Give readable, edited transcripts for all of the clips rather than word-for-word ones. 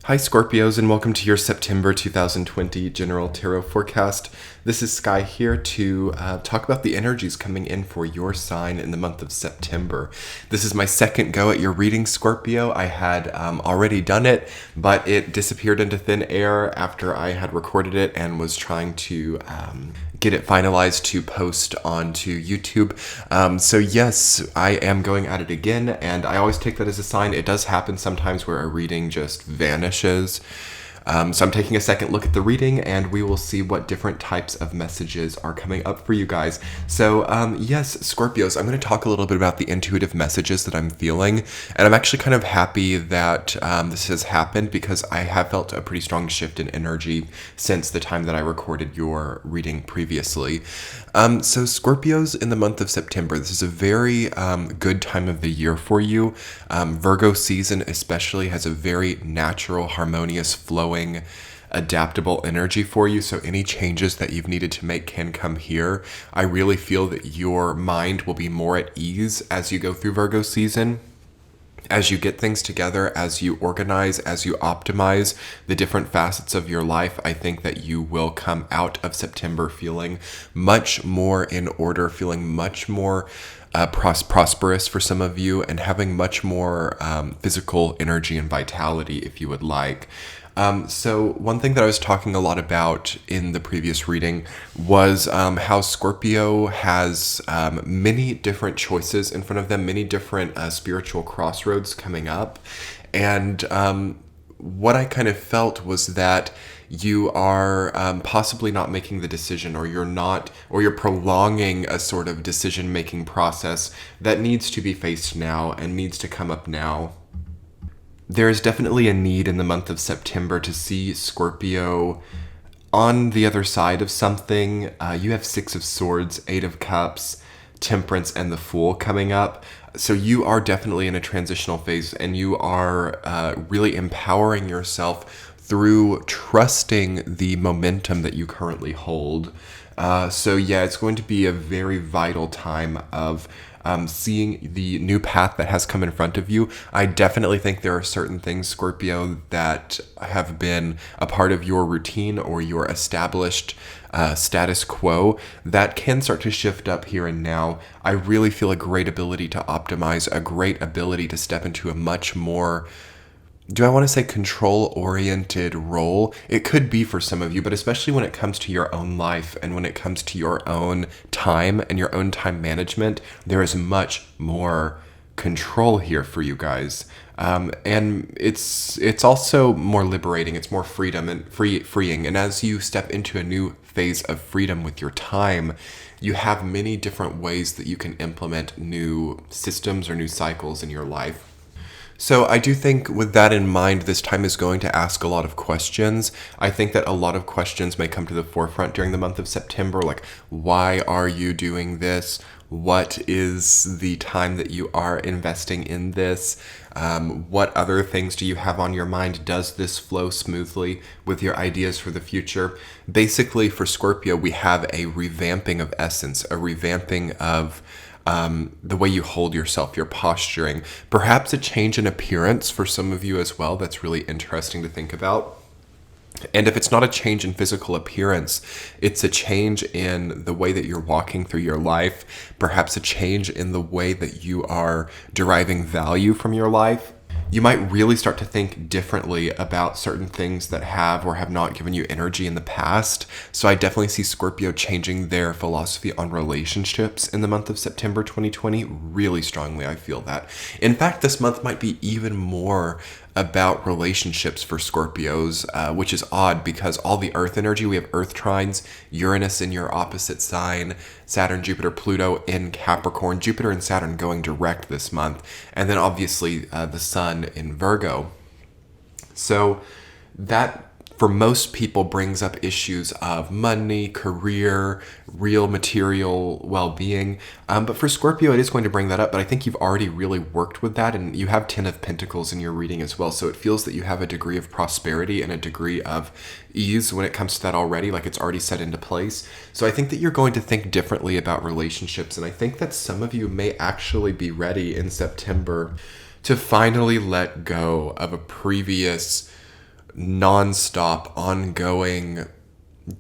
Hi Scorpios, and welcome to your September 2020 General Tarot Forecast. This is Sky here to talk about the energies coming in for your sign in the month of September. This is my second go at your reading, Scorpio. I had already done it, but it disappeared into thin air after I had recorded it and was trying to get it finalized to post onto YouTube. So yes, I am going at it again, and I always take that as a sign. It does happen sometimes where a reading just vanishes. So I'm taking a second look at the reading, and we will see what different types of messages are coming up for you guys. So yes, Scorpios, I'm going to talk a little bit about the intuitive messages that I'm feeling, and I'm actually kind of happy that this has happened because I have felt a pretty strong shift in energy since the time that I recorded your reading previously. So Scorpios, in the month of September, this is a very good time of the year for you. Virgo season especially has a very natural, harmonious, flowing, adaptable energy for you. So any changes that you've needed to make can come here. I really feel that your mind will be more at ease as you go through Virgo season. As you get things together, as you organize, as you optimize the different facets of your life, I think that you will come out of September feeling much more in order, feeling much more prosperous for some of you, and having much more physical energy and vitality, if you would like. So one thing that I was talking a lot about in the previous reading was how Scorpio has many different choices in front of them, many different spiritual crossroads coming up. And what I kind of felt was that you are possibly not making the decision, or you're prolonging a sort of decision-making process that needs to be faced now and needs to come up now. There is definitely a need in the month of September to see Scorpio on the other side of something. You have Six of Swords, Eight of Cups, Temperance, and the Fool coming up. So you are definitely in a transitional phase, and you are really empowering yourself through trusting the momentum that you currently hold. So yeah, it's going to be a very vital time of seeing the new path that has come in front of you. I definitely think there are certain things, Scorpio, that have been a part of your routine or your established status quo that can start to shift up here and now. I really feel a great ability to optimize, a great ability to step into a much more, do I want to say control-oriented role? It could be for some of you, but especially when it comes to your own life and when it comes to your own time and your own time management, there is much more control here for you guys. And it's also more liberating. It's more freedom and freeing. And as you step into a new phase of freedom with your time, you have many different ways that you can implement new systems or new cycles in your life. So I do think with that in mind, this time is going to ask a lot of questions. I think that a lot of questions may come to the forefront during the month of September, like, why are you doing this? What is the time that you are investing in this? What other things do you have on your mind? Does this flow smoothly with your ideas for the future? Basically, for Scorpio, we have a revamping of essence, a revamping of the way you hold yourself, your posturing, perhaps a change in appearance for some of you as well. That's really interesting to think about. And if it's not a change in physical appearance, it's a change in the way that you're walking through your life, perhaps a change in the way that you are deriving value from your life. You might really start to think differently about certain things that have or have not given you energy in the past. So I definitely see Scorpio changing their philosophy on relationships in the month of September 2020 really strongly. I feel that. In fact, this month might be even more about relationships for Scorpios, which is odd because all the Earth energy, we have Earth trines, Uranus in your opposite sign, Saturn, Jupiter, Pluto in Capricorn, Jupiter and Saturn going direct this month, and then obviously the Sun in Virgo. So that, for most people, brings up issues of money, career, real material well-being. But for Scorpio, it is going to bring that up, but I think you've already really worked with that, and you have 10 of Pentacles in your reading as well, so it feels that you have a degree of prosperity and a degree of ease when it comes to that already, like it's already set into place. So I think that you're going to think differently about relationships, and I think that some of you may actually be ready in September to finally let go of a previous nonstop, ongoing,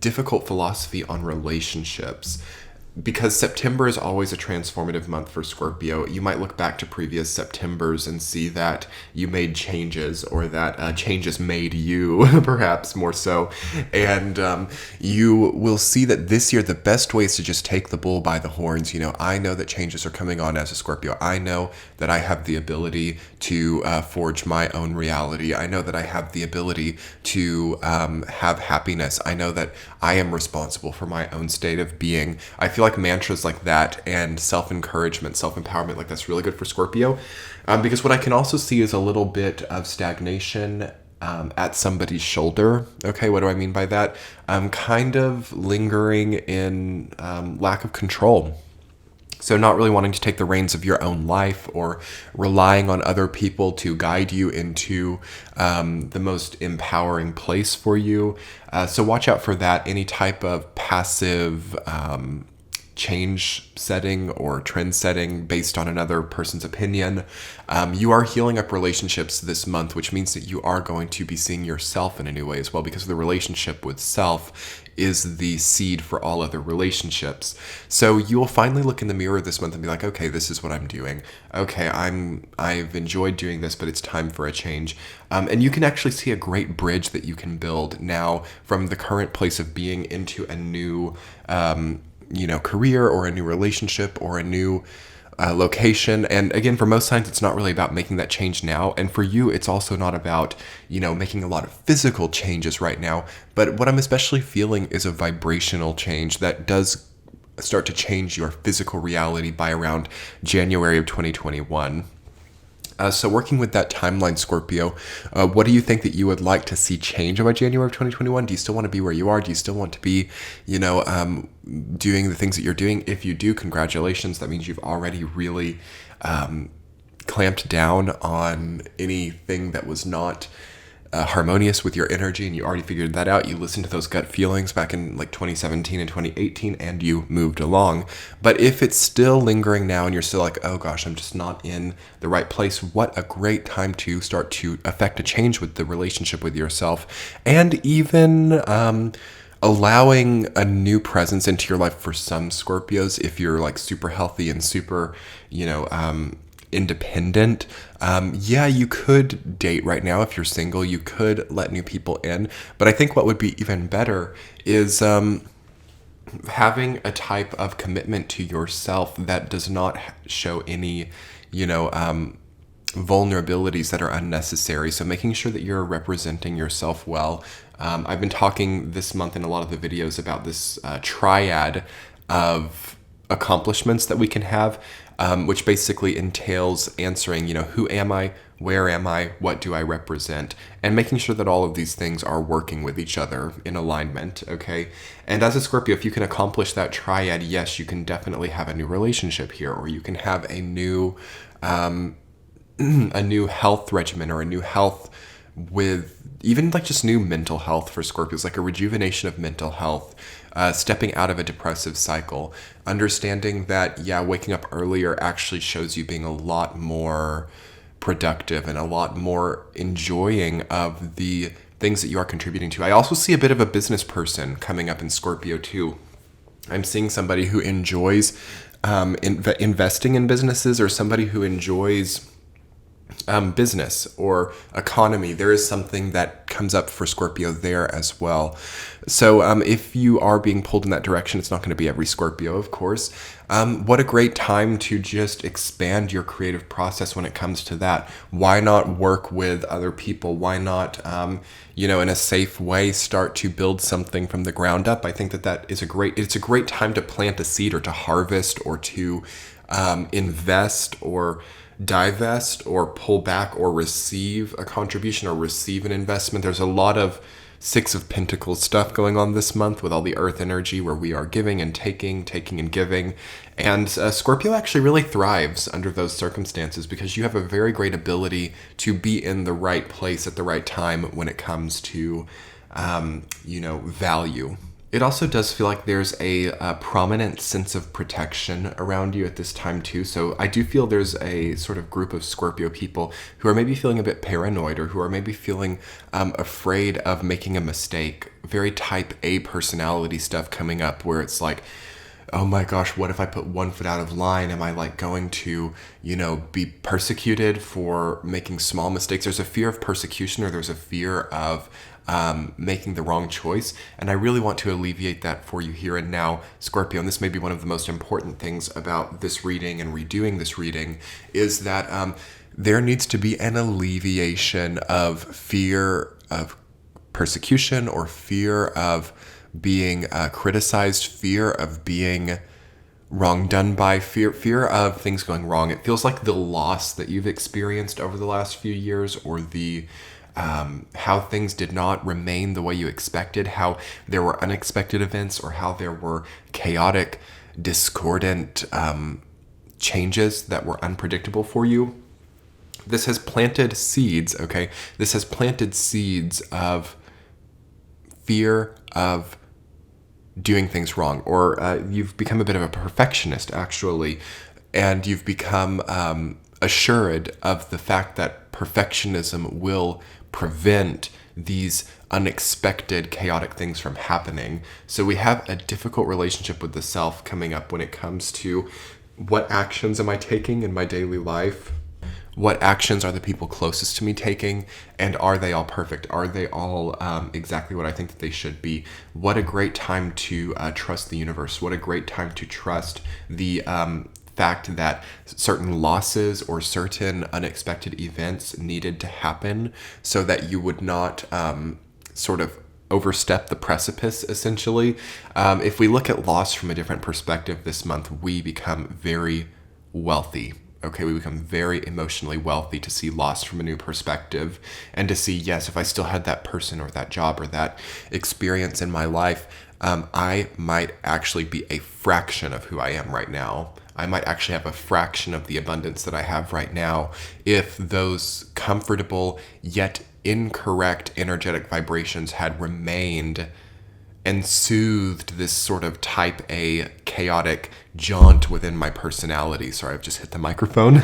difficult philosophy on relationships. Because September is always a transformative month for Scorpio, you might look back to previous Septembers and see that you made changes, or that changes made you, perhaps more so. And you will see that this year, the best way is to just take the bull by the horns. I know that changes are coming on as a Scorpio. I know that I have the ability to forge my own reality. I know that I have the ability to have happiness. I know that I am responsible for my own state of being. I feel like mantras like that and self-encouragement, self-empowerment, like that's really good for Scorpio. Because what I can also see is a little bit of stagnation at somebody's shoulder. Okay, what do I mean by that? Kind of lingering in lack of control. So not really wanting to take the reins of your own life, or relying on other people to guide you into the most empowering place for you. So watch out for that. Any type of passive change setting or trend setting based on another person's opinion. You are healing up relationships this month, which means that you are going to be seeing yourself in a new way as well, because the relationship with self is the seed for all other relationships. So you will finally look in the mirror this month and be like, okay, this is what I'm doing. Okay, I've enjoyed doing this, but it's time for a change. And you can actually see a great bridge that you can build now from the current place of being into a new career, or a new relationship, or a new location. And again, for most signs, it's not really about making that change now. And for you, it's also not about, making a lot of physical changes right now. But what I'm especially feeling is a vibrational change that does start to change your physical reality by around January of 2021. So working with that timeline, Scorpio, what do you think that you would like to see change by January of 2021? Do you still want to be where you are? Do you still want to be, doing the things that you're doing? If you do, congratulations. That means you've already really clamped down on anything that was not harmonious with your energy, and you already figured that out. You listened to those gut feelings back in like 2017 and 2018, and you moved along. But if it's still lingering now and you're still like, oh gosh, I'm just not in the right place, what a great time to start to affect a change with the relationship with yourself, and even allowing a new presence into your life for some Scorpios. If you're like super healthy and super, independent, you could date right now. If you're single, you could let new people in. But I think what would be even better is having a type of commitment to yourself that does not show any, vulnerabilities that are unnecessary. So making sure that you're representing yourself well. I've been talking this month in a lot of the videos about this triad of accomplishments that we can have, which basically entails answering, who am I, where am I, what do I represent, and making sure that all of these things are working with each other in alignment, okay? And as a Scorpio, if you can accomplish that triad, yes, you can definitely have a new relationship here, or you can have a new a new health regimen, or a new health with even like just new mental health for Scorpios, like a rejuvenation of mental health, stepping out of a depressive cycle, understanding that, waking up earlier actually shows you being a lot more productive and a lot more enjoying of the things that you are contributing to. I also see a bit of a business person coming up in Scorpio too. I'm seeing somebody who enjoys investing in businesses, or somebody who enjoys business or economy. There is something that comes up for Scorpio there as well. So if you are being pulled in that direction, it's not going to be every Scorpio, of course. What a great time to just expand your creative process when it comes to that. Why not work with other people? Why not, in a safe way, start to build something from the ground up? I think that it's a great time to plant a seed, or to harvest, or to invest, or divest, or pull back, or receive a contribution, or receive an investment. There's a lot of Six of Pentacles stuff going on this month with all the earth energy, where we are giving and taking and giving. And Scorpio actually really thrives under those circumstances, because you have a very great ability to be in the right place at the right time when it comes to, value. It also does feel like there's a prominent sense of protection around you at this time too. So I do feel there's a sort of group of Scorpio people who are maybe feeling a bit paranoid, or who are maybe feeling afraid of making a mistake. Very type A personality stuff coming up, where it's like, oh my gosh, what if I put one foot out of line? Am I like going to, be persecuted for making small mistakes? There's a fear of persecution, or there's a fear of making the wrong choice. And I really want to alleviate that for you here and now, Scorpio. And this may be one of the most important things about this reading and redoing this reading, is that there needs to be an alleviation of fear of persecution, or fear of being criticized, fear of being wrong done by, fear of things going wrong. It feels like the loss that you've experienced over the last few years, or the how things did not remain the way you expected, how there were unexpected events, or how there were chaotic, discordant changes that were unpredictable for you. This has planted seeds, okay? This has planted seeds of fear of doing things wrong, or you've become a bit of a perfectionist, actually, and you've become assured of the fact that perfectionism will prevent these unexpected, chaotic things from happening. So we have a difficult relationship with the self coming up when it comes to what actions am I taking in my daily life? What actions are the people closest to me taking? And are they all perfect? Are they all exactly what I think that they should be? What a great time to trust the universe. What a great time to trust the fact that certain losses or certain unexpected events needed to happen so that you would not sort of overstep the precipice, essentially. If we look at loss from a different perspective this month, we become very wealthy. Okay, we become very emotionally wealthy to see loss from a new perspective, and to see, yes, if I still had that person or that job or that experience in my life, I might actually be a fraction of who I am right now. I might actually have a fraction of the abundance that I have right now if those comfortable yet incorrect energetic vibrations had remained and soothed this sort of type A chaotic jaunt within my personality. Sorry, I've just hit the microphone.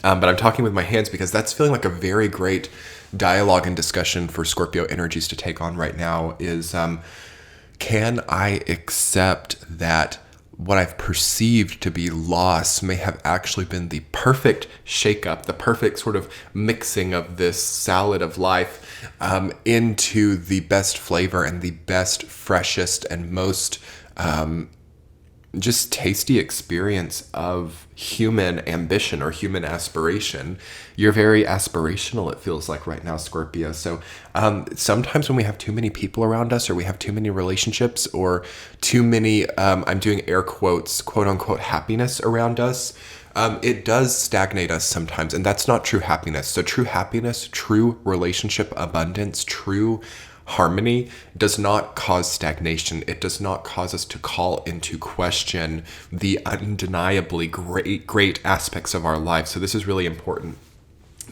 But I'm talking with my hands because that's feeling like a very great dialogue and discussion for Scorpio energies to take on right now is, can I accept that what I've perceived to be loss may have actually been the perfect shakeup, the perfect sort of mixing of this salad of life into the best flavor and the best, freshest, and most just tasty experience of human ambition or human aspiration. You're very aspirational, it feels like right now, Scorpio. So sometimes when we have too many people around us, or we have too many relationships, or too many, I'm doing air quotes, quote unquote, happiness around us, it does stagnate us sometimes. And that's not true happiness. So true happiness, true relationship abundance, true harmony does not cause stagnation. It does not cause us to call into question the undeniably great aspects of our life. So this is really important,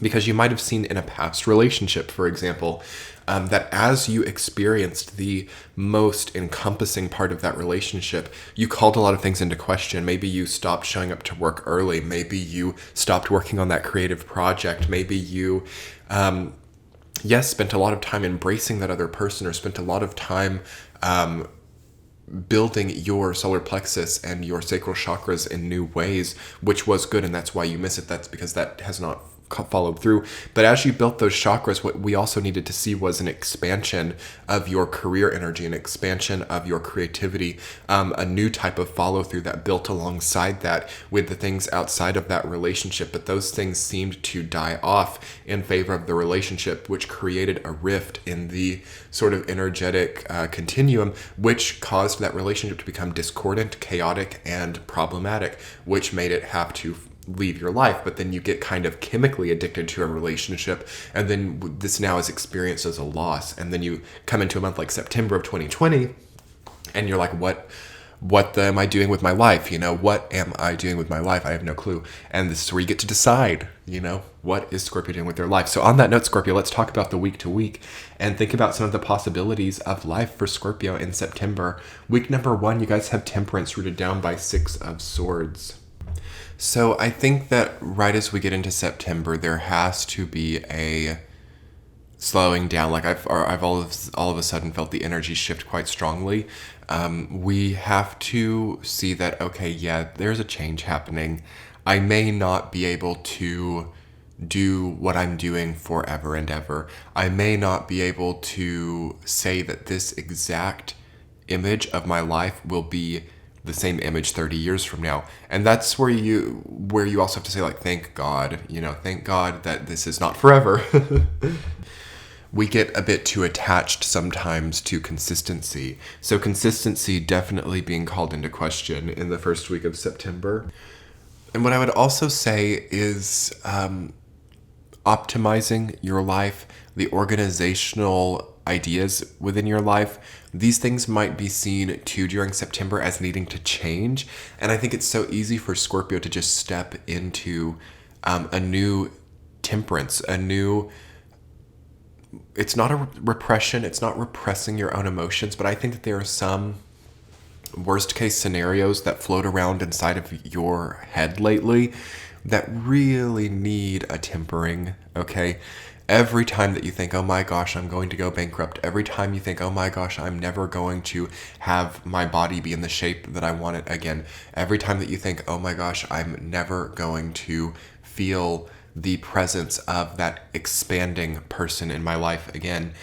because you might have seen in a past relationship, for example, that as you experienced the most encompassing part of that relationship, you called a lot of things into question. Maybe you stopped showing up to work early. Maybe you stopped working on that creative project. Maybe you spent a lot of time embracing that other person, or spent a lot of time building your solar plexus and your sacral chakras in new ways, which was good, and that's why you miss it. That's because that has not followed through. But as you built those chakras, what we also needed to see was an expansion of your career energy, an expansion of your creativity, a new type of follow through that built alongside that with the things outside of that relationship. But those things seemed to die off in favor of the relationship, which created a rift in the sort of energetic continuum, which caused that relationship to become discordant, chaotic, and problematic, which made it have to leave your life. But then you get kind of chemically addicted to a relationship, and then this now is experienced as a loss. And then you come into a month like September of 2020, and you're like, what am I doing with my life? What am I doing with my life? I have no clue. And this is where you get to decide, what is Scorpio doing with their life? So on that note, Scorpio, let's talk about the week to week and think about some of the possibilities of life for Scorpio in September. Week number 1, you guys have Temperance rooted down by 6 of Swords. So I think that right as we get into September, there has to be a slowing down. Like I've all of a sudden felt the energy shift quite strongly. We have to see that, okay, yeah, there's a change happening. I may not be able to do what I'm doing forever and ever. I may not be able to say that this exact image of my life will be the same image 30 years from now. And that's where you also have to say, like, thank God, thank God that this is not forever. We get a bit too attached sometimes to consistency. So consistency definitely being called into question in the first week of September. And what I would also say is optimizing your life, the organizational ideas within your life. These things might be seen too during September as needing to change. And I think it's so easy for Scorpio to just step into a new temperance, it's not a repression, it's not repressing your own emotions, but I think that there are some worst case scenarios that float around inside of your head lately that really need a tempering, okay? Every time that you think, oh my gosh, I'm going to go bankrupt, every time you think, oh my gosh, I'm never going to have my body be in the shape that I want it again, every time that you think, oh my gosh, I'm never going to feel the presence of that expanding person in my life again,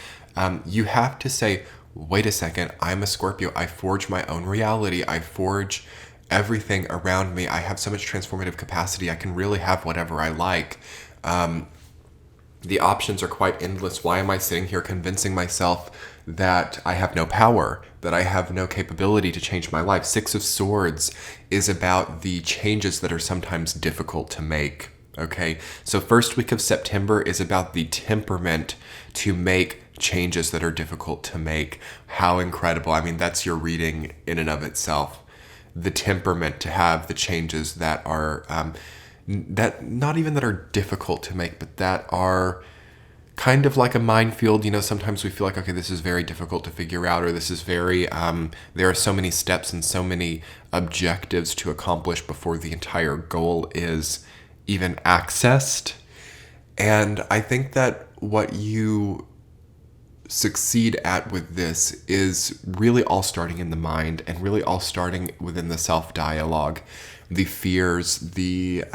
you have to say, wait a second, I'm a Scorpio. I forge my own reality. I forge everything around me. I have so much transformative capacity. I can really have whatever I like. The options are quite endless. Why am I sitting here convincing myself that I have no power, that I have no capability to change my life? 6 of Swords is about the changes that are sometimes difficult to make. Okay, so first week of September is about the temperament to make changes that are difficult to make. How incredible. I mean, that's your reading in and of itself. The temperament to have the changes that are, that not even that are difficult to make, but that are kind of like a minefield. Sometimes we feel like, okay, this is very difficult to figure out, or this is very, there are so many steps and so many objectives to accomplish before the entire goal is even accessed. And I think that what you succeed at with this is really all starting in the mind and really all starting within the self-dialogue, the fears, the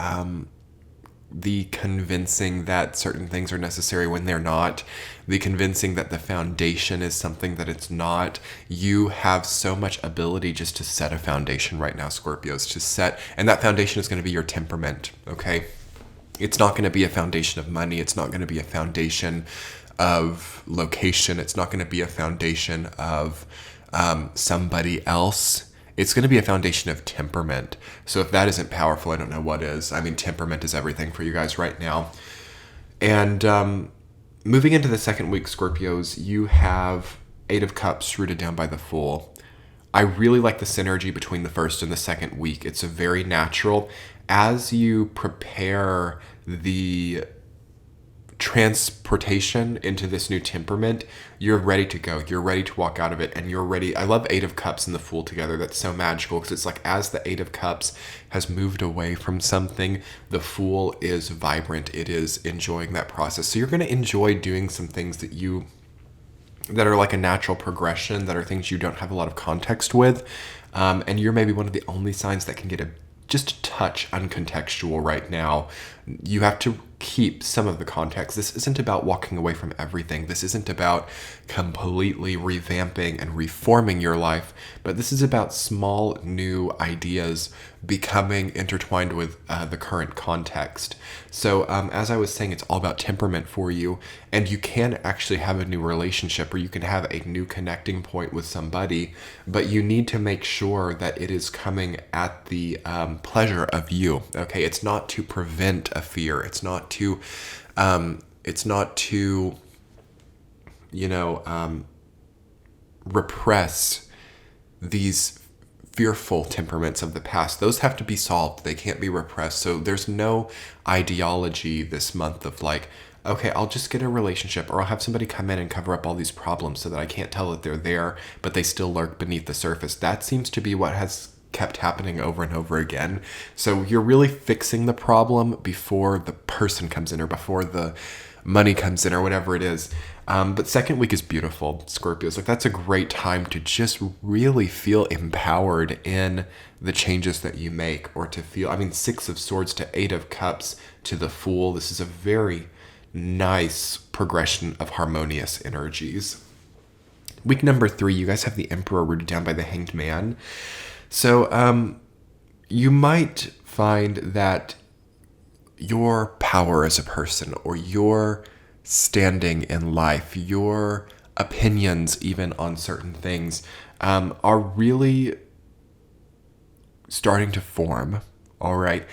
convincing that certain things are necessary when they're not, the convincing that the foundation is something that it's not. You have so much ability just to set a foundation right now, Scorpios, to set, and that foundation is going to be your temperament, okay? It's not going to be a foundation of money. It's not going to be a foundation of location. It's not going to be a foundation of somebody else. It's going to be a foundation of temperament. So if that isn't powerful, I don't know what is. I mean, temperament is everything for you guys right now. And moving into the second week, Scorpios, you have 8 of Cups rooted down by the Fool. I really like the synergy between the first and the second week. It's a very natural. As you prepare the transportation into this new temperament, you're ready to go. You're ready to walk out of it, and you're ready. I love 8 of Cups and the Fool together. That's so magical, because it's like as the 8 of Cups has moved away from something, the Fool is vibrant. It is enjoying that process. So you're going to enjoy doing some things that are like a natural progression, that are things you don't have a lot of context with. And you're maybe one of the only signs that can get just a touch uncontextual right now. You have to keep some of the context. This isn't about walking away from everything. This isn't about completely revamping and reforming your life, but this is about small new ideas becoming intertwined with the current context. So as I was saying, it's all about temperament for you, and you can actually have a new relationship, or you can have a new connecting point with somebody, but you need to make sure that it is coming at the pleasure of you. Okay, it's not to prevent a fear. It's not to repress these fearful temperaments of the past. Those have to be solved. They can't be repressed. So there's no ideology this month of like, okay, I'll just get a relationship, or I'll have somebody come in and cover up all these problems so that I can't tell that they're there, but they still lurk beneath the surface. That seems to be what has kept happening over and over again. So you're really fixing the problem before the person comes in, or before the money comes in, or whatever it is. But second week is beautiful, Scorpios. Like, that's a great time to just really feel empowered in the changes that you make, or to feel, I mean, 6 of Swords to 8 of Cups to the Fool. This is a very nice progression of harmonious energies. Week number 3, you guys have the Emperor rooted down by the Hanged Man. So you might find that your power as a person, or your standing in life, your opinions even on certain things, are really starting to form. All right.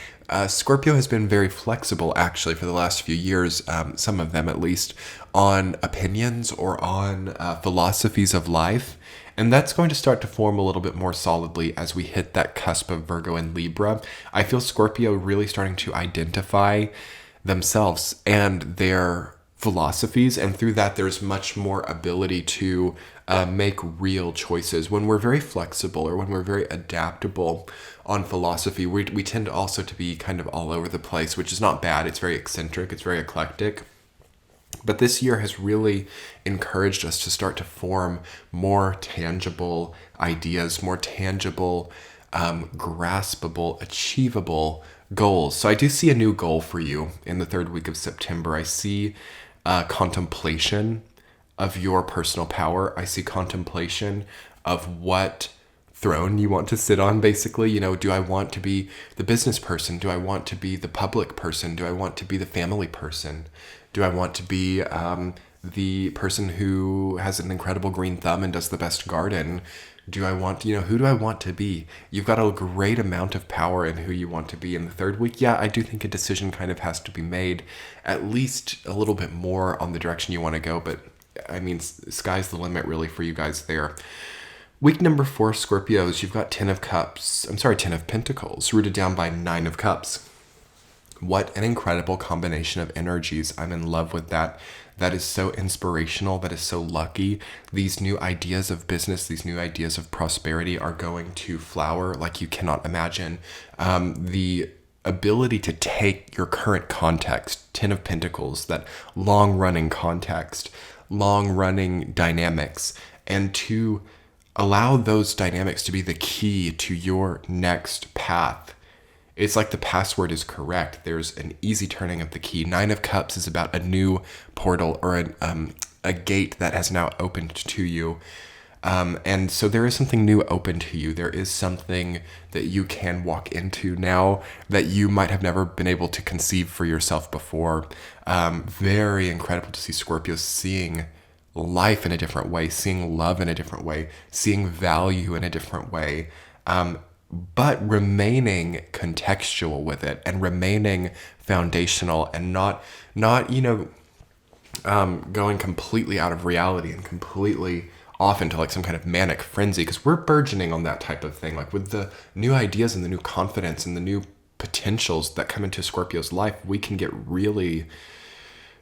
Scorpio has been very flexible, actually, for the last few years, some of them at least, on opinions or on philosophies of life. And that's going to start to form a little bit more solidly as we hit that cusp of Virgo and Libra. I feel Scorpio really starting to identify themselves and their philosophies, and through that there's much more ability to make real choices. When we're very flexible, or when we're very adaptable on philosophy, we tend also to be kind of all over the place, which is not bad. It's very eccentric, it's very eclectic. But this year has really encouraged us to start to form more tangible ideas, more tangible, graspable, achievable goals. So I do see a new goal for you in the 3rd week of September. I see contemplation of your personal power. I see contemplation of what throne you want to sit on, basically. You know, do I want to be the business person? Do I want to be the public person? Do I want to be the family person? Do I want to be the person who has an incredible green thumb and does the best garden? Do I want, who do I want to be? You've got a great amount of power in who you want to be in the 3rd week. Yeah, I do think a decision kind of has to be made, at least a little bit more on the direction you want to go. But I mean, sky's the limit really for you guys there. Week number 4, Scorpios, you've got 10 of Pentacles rooted down by 9 of Cups. What an incredible combination of energies. I'm in love with that. That is so inspirational. That is so lucky. These new ideas of business, these new ideas of prosperity are going to flower like you cannot imagine. The ability to take your current context, 10 of Pentacles, that long-running context, long-running dynamics, and to allow those dynamics to be the key to your next path. It's like the password is correct. There's an easy turning of the key. 9 of Cups is about a new portal, or a gate that has now opened to you. And so there is something new open to you. There is something that you can walk into now that you might have never been able to conceive for yourself before. Very incredible to see Scorpio seeing life in a different way, seeing love in a different way, seeing value in a different way. But remaining contextual with it, and remaining foundational, and not going completely out of reality and completely off into like some kind of manic frenzy, because we're burgeoning on that type of thing. Like with the new ideas and the new confidence and the new potentials that come into Scorpio's life, we can get really,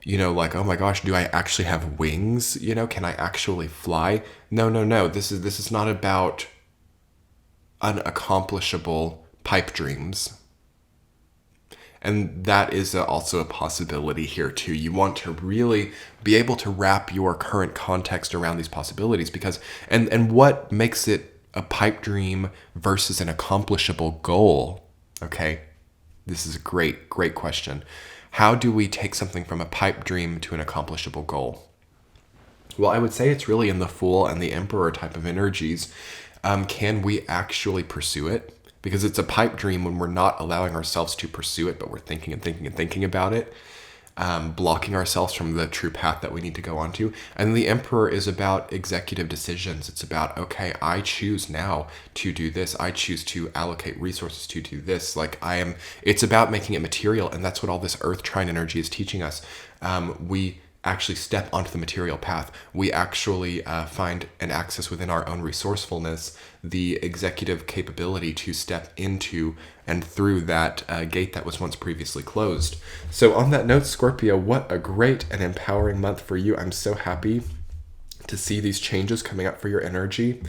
like, oh my gosh, do I actually have wings? Can I actually fly? No. This is not about unaccomplishable pipe dreams. And that is also a possibility here too. You want to really be able to wrap your current context around these possibilities, because and what makes it a pipe dream versus an accomplishable goal? Okay, this is a great question. How do we take something from a pipe dream to an accomplishable goal? Well, I would say it's really in the Fool and the Emperor type of energies. Can we actually pursue it? Because it's a pipe dream when we're not allowing ourselves to pursue it, but we're thinking and thinking and thinking about it, blocking ourselves from the true path that we need to go onto. And the Emperor is about executive decisions. It's about, okay, I choose now to do this. I choose to allocate resources to do this. It's about making it material. And that's what all this Earth trine energy is teaching us. We actually step onto the material path. We actually find and access within our own resourcefulness the executive capability to step into and through that gate that was once previously closed. So on that note, Scorpio, what a great and empowering month for you. I'm so happy to see these changes coming up for your energy.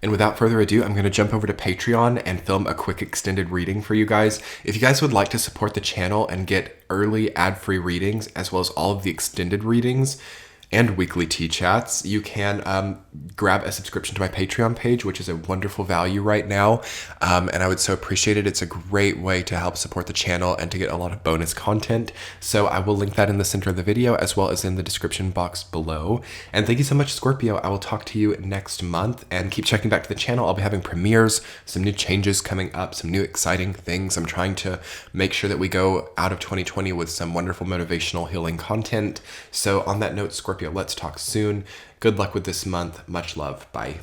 And without further ado, I'm going to jump over to Patreon and film a quick extended reading for you guys. If you guys would like to support the channel and get early ad-free readings, as well as all of the extended readings and weekly tea chats, you can grab a subscription to my Patreon page, which is a wonderful value right now. And I would so appreciate it. It's a great way to help support the channel and to get a lot of bonus content. So I will link that in the center of the video as well as in the description box below. And thank you so much, Scorpio. I will talk to you next month, and keep checking back to the channel. I'll be having premieres, some new changes coming up, some new exciting things. I'm trying to make sure that we go out of 2020 with some wonderful motivational healing content. So on that note, Scorpio, let's talk soon. Good luck with this month. Much love. Bye.